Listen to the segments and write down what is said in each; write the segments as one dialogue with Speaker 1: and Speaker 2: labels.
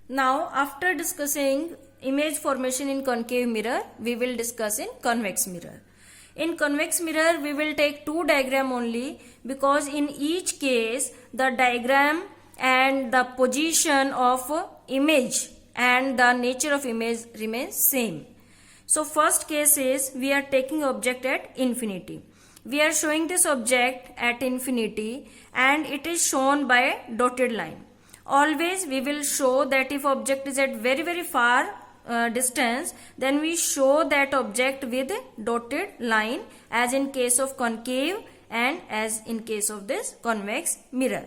Speaker 1: Now, after discussing image formation in concave mirror, we will discuss in convex mirror. In convex mirror, we will take two diagram only, because in each case the diagram and the position of image and the nature of image remains same. So first case is we are taking object at infinity. We are showing this object at infinity and it is shown by a dotted line. Always we will show that if object is at very far distance, then we show that object with dotted line, as in case of concave and as in case of this convex mirror.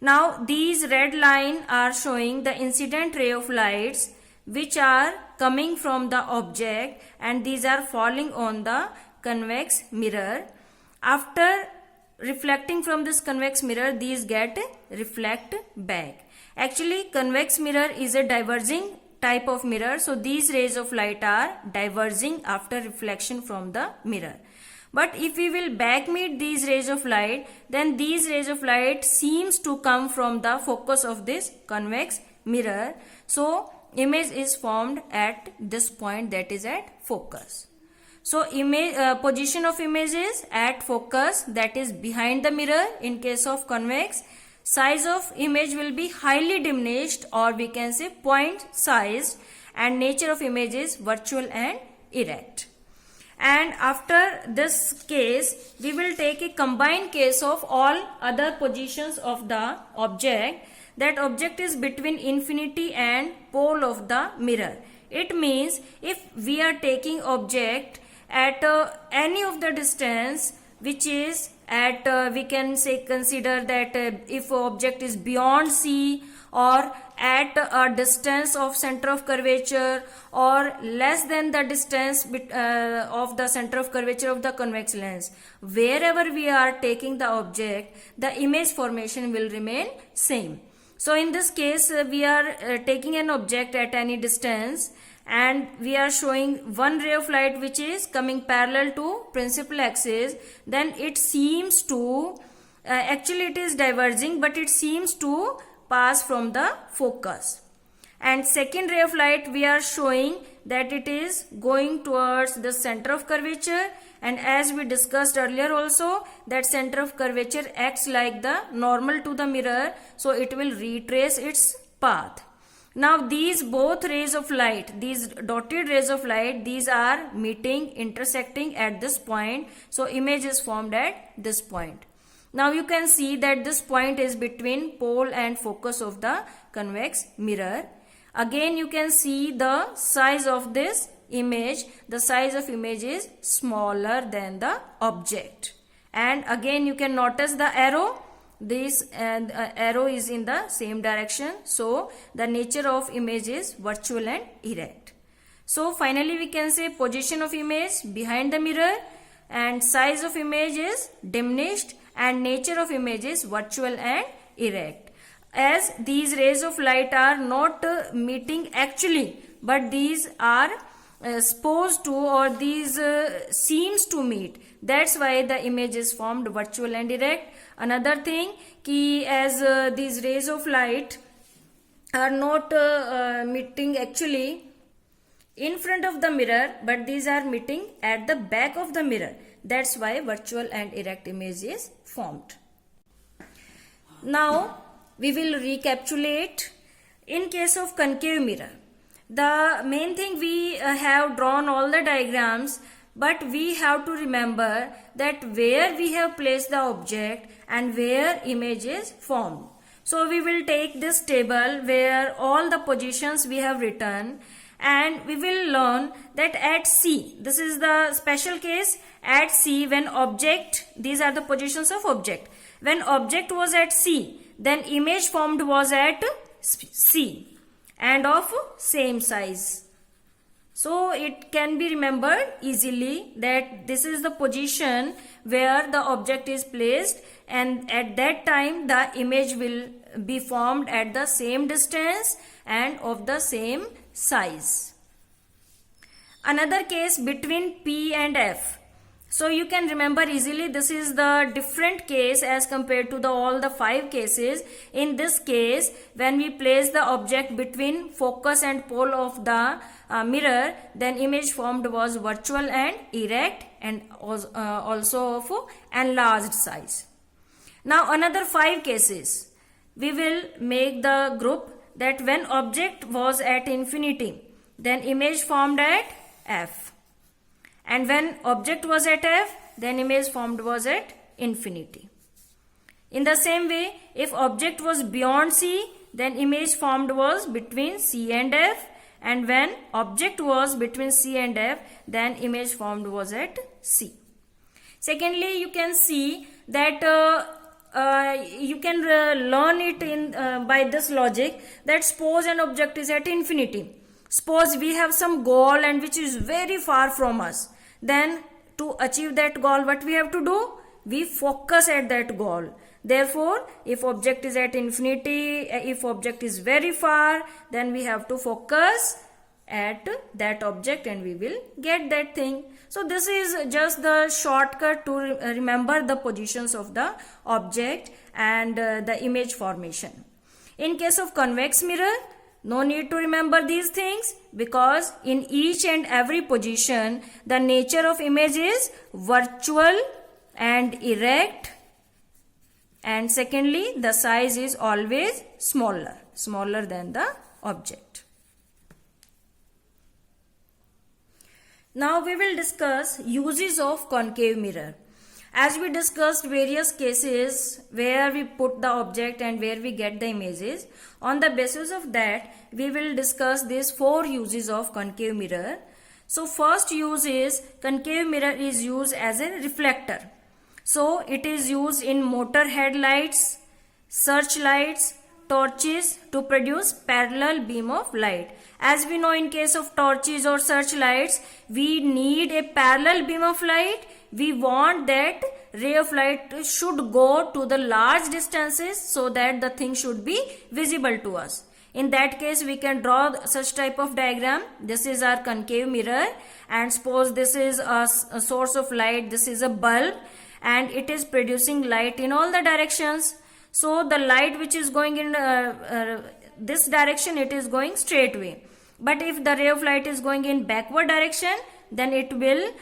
Speaker 1: Now these red line are showing the incident ray of lights which are coming from the object, and these are falling on the convex mirror. After reflecting from this convex mirror, these get reflect back. Actually, convex mirror is a diverging type of mirror, so these rays of light are diverging after reflection from the mirror. But if we will back meet these rays of light, then these rays of light seems to come from the focus of this convex mirror. So image is formed at this point, that is at focus. So position of image is at focus, that is behind the mirror in case of convex. Size of image will be highly diminished, or we can say point sized, and nature of image is virtual and erect. And after this case, we will take a combined case of all other positions of the object. That object is between infinity and pole of the mirror. It means if we are taking object at any of the distance which is at we can say consider that if object is beyond C, or at a distance of center of curvature, or less than the distance of the center of curvature of the convex lens, wherever we are taking the object, the image formation will remain same. So in this case we are taking an object at any distance, and we are showing one ray of light which is coming parallel to principal axis. Then it seems to actually it is diverging, but it seems to pass from the focus. And second ray of light we are showing that it is going towards the center of curvature, and as we discussed earlier also, that center of curvature acts like the normal to the mirror, so it will retrace its path. Now these both rays of light, these dotted rays of light, these are meeting, intersecting at this point, so image is formed at this point. Now you can see that this point is between pole and focus of the convex mirror. Again you can see the size of this image. The size of image is smaller than the object. And again you can notice the arrow. This arrow is in the same direction. So the nature of image is virtual and erect. So finally we can say position of image behind the mirror, and size of image is diminished, and nature of image is virtual and erect. As these rays of light are not meeting actually, but these are supposed to, or these seems to meet, that's why the image is formed virtual and erect. Another thing ki as these rays of light are not meeting actually in front of the mirror, but these are meeting at the back of the mirror, that's why virtual and erect image is formed. Now we will recapitulate. In case of concave mirror, the main thing we have drawn all the diagrams, but we have to remember that where we have placed the object and where image is formed. So we will take this table where all the positions we have written, and we will learn that at C, this is the special case, at C when object, these are the positions of object. When object was at C, then image formed was at C and of same size. So it can be remembered easily that this is the position where the object is placed, and at that time the image will be formed at the same distance and of the same size. Another case between P and F. So you can remember easily, this is the different case as compared to all the 5 cases. In this case, when we place the object between focus and pole of the mirror, then image formed was virtual and erect and also of enlarged size. Now another 5 cases, we will make the group that when object was at infinity, then image formed at f. And when object was at f, then image formed was at infinity. In the same way, if object was beyond c, then image formed was between c and f. And when object was between c and f, then image formed was at c. Secondly, you can see that you can learn it in by this logic, that suppose an object is at infinity. Suppose we have some goal and which is very far from us. Then to achieve that goal, what we have to do? We focus at that goal. Therefore, if object is at infinity, if object is very far, then we have to focus at that object and we will get that thing. So this is just the shortcut to remember the positions of the object and the image formation. In case of convex mirror, no need to remember these things, because in each and every position the nature of image is virtual and erect, and secondly the size is always smaller than the object. Now we will discuss uses of concave mirror. As we discussed various cases where we put the object and where we get the images, on the basis of that we will discuss these 4 uses of concave mirror. So first use is, concave mirror is used as a reflector. So it is used in motor headlights, searchlights, torches to produce parallel beam of light. As we know, in case of torches or searchlights, we need a parallel beam of light. We want that ray of light should go to the large distances so that the thing should be visible to us. In that case, we can draw such type of diagram. This is our concave mirror, and suppose this is a source of light, this is a bulb, and it is producing light in all the directions. So the light which is going in this direction, it is going straight way. But if the ray of light is going in backward direction, then it will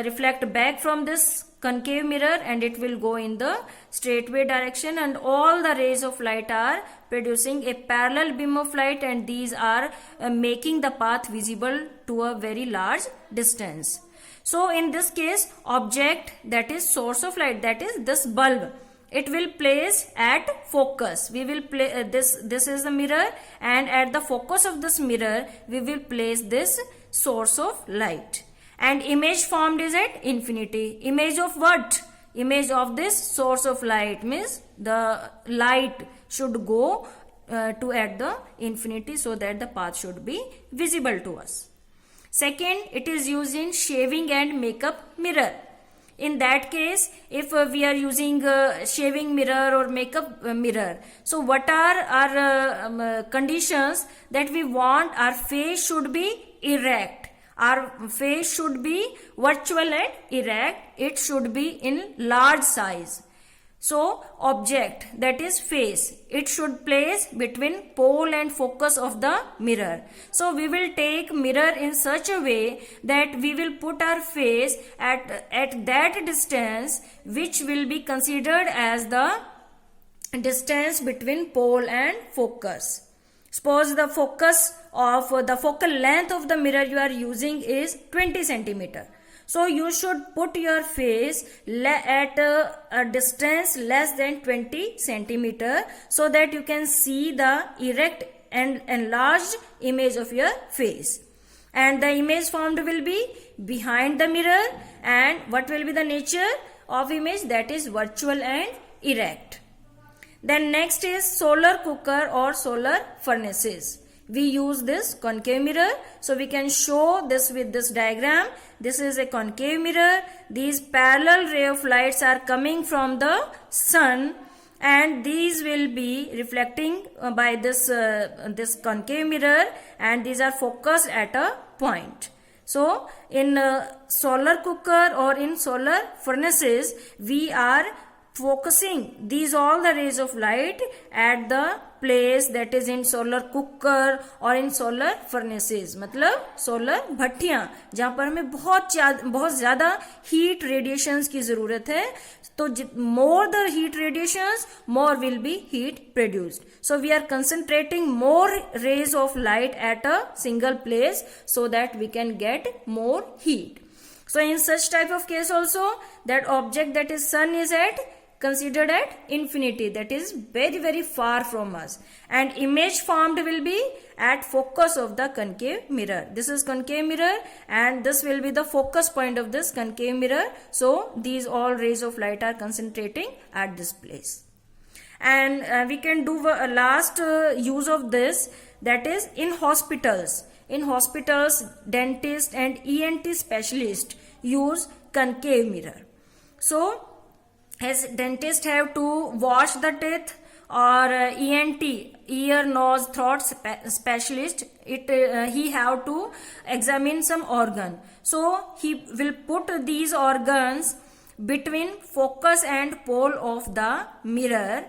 Speaker 1: reflect back from this concave mirror and it will go in the straightway direction, and all the rays of light are producing a parallel beam of light, and these are making the path visible to a very large distance. So in this case, object, that is source of light, that is this bulb, it will place at focus. We will place this is the mirror, and at the focus of this mirror we will place this source of light, and image formed is at infinity. Image of what? Image of this source of light, means the light should go to at the infinity so that the path should be visible to us. Second, it is used in shaving and makeup mirror. In that case, if we are using shaving mirror or makeup mirror, so what are our conditions? That we want our face should be erect, our face should be virtual and erect, it should be in large size. So object, that is face, it should place between pole and focus of the mirror. So we will take mirror in such a way that we will put our face at that distance which will be considered as the distance between pole and focus. Suppose the focus of the focal length of the mirror you are using is 20 centimeter. So you should put your face at a distance less than 20 centimeter so that you can see the erect and enlarged image of your face. And the image formed will be behind the mirror, and what will be the nature of image? That is virtual and erect. Then next is solar cooker or solar furnaces. We use this concave mirror, so we can show this with this diagram. This is a concave mirror. These parallel ray of lights are coming from the sun, and these will be reflecting by this concave mirror, and these are focused at a point. So in solar cooker or in solar furnaces, we are focusing these all the rays of light at the place that is in solar cooker or in solar furnaces, मतलब solar भट्टियां जहां पर हमें बहुत ज्यादा heat radiations की जरूरत है. तो more the heat radiations, more will be heat produced. So we are concentrating more rays of light at a single place so that we can get more heat. So in such type of case also, that object that is sun is considered at infinity, that is very far from us, and image formed will be at focus of the concave mirror. This is concave mirror and this will be the focus point of this concave mirror. So these all rays of light are concentrating at this place. And we can do a last use of this, that is in hospitals. In hospitals, dentists and ENT specialists use concave mirror. So as dentists have to wash the teeth, or ENT, ear, nose, throat specialist, he have to examine some organ. So he will put these organs between focus and pole of the mirror,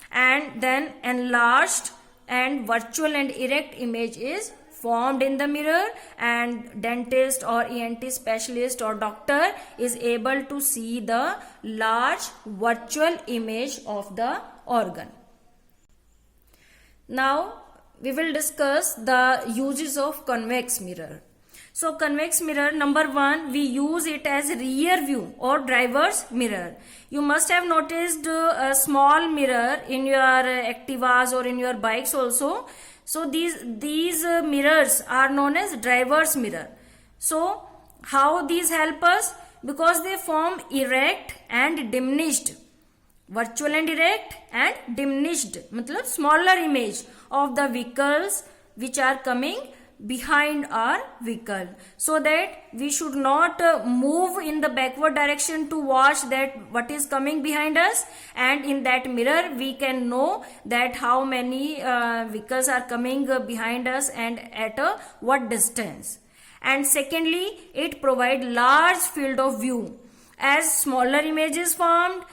Speaker 1: and then enlarged and virtual and erect image is formed in the mirror, and dentist or ENT specialist or doctor is able to see the large virtual image of the organ. Now we will discuss the uses of convex mirror. So convex mirror, number one, we use it as rear view or driver's mirror. You must have noticed a small mirror in your Activas or in your bikes also. So these mirrors are known as driver's mirror. So how these help us? Because they form erect and diminished, virtual and erect and diminished, मतलब smaller image of the vehicles which are coming behind our vehicle, so that we should not move in the backward direction to watch that what is coming behind us, and in that mirror we can know that how many vehicles are coming behind us and at what distance. And secondly, it provides large field of view. As smaller images formed,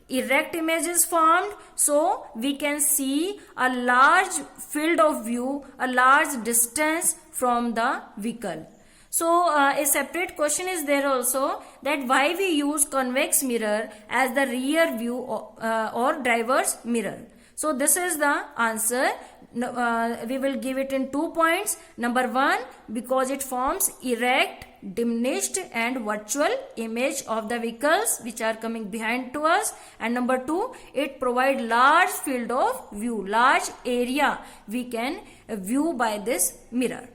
Speaker 1: erect images formed, so we can see a large field of view, a large distance from the vehicle. So a separate question is there also, that why we use convex mirror as the rear view or driver's mirror. So this is the answer. We will give it in 2 points. Number one, because it forms erect, diminished and virtual image of the vehicles which are coming behind to us, and number two, it provides large field of view, large area we can view by this mirror.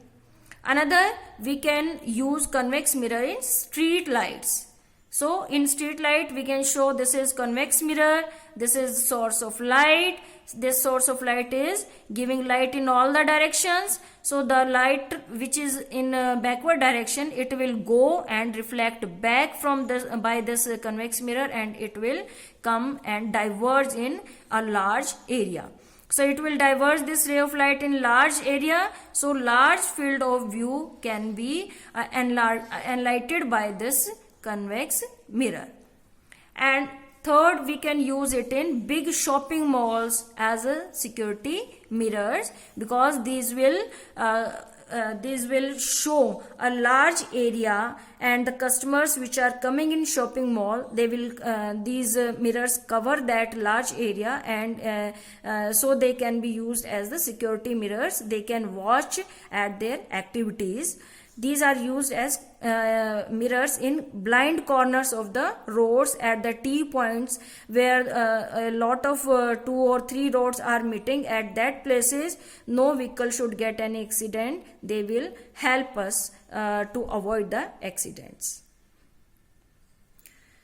Speaker 1: Another, we can use convex mirror in street lights. So in street light we can show this is convex mirror, this is source of light. This source of light is giving light in all the directions. So the light which is in backward direction, it will go and reflect back from this by this convex mirror, and it will come and diverge in a large area. So it will diverge this ray of light in large area. So large field of view can be enlightened by this convex mirror. And third, we can use it in big shopping malls as a security mirrors, because these will show a large area, and the customers which are coming in shopping mall, they will these mirrors cover that large area, and so they can be used as the security mirrors. They can watch at their activities. These are used as mirrors in blind corners of the roads, at the T points where a lot of 2 or 3 roads are meeting. At that places, no vehicle should get any accident. They will help us to avoid the accidents.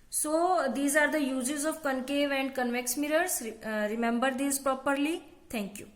Speaker 1: So these are the uses of concave and convex mirrors. Remember these properly. Thank you.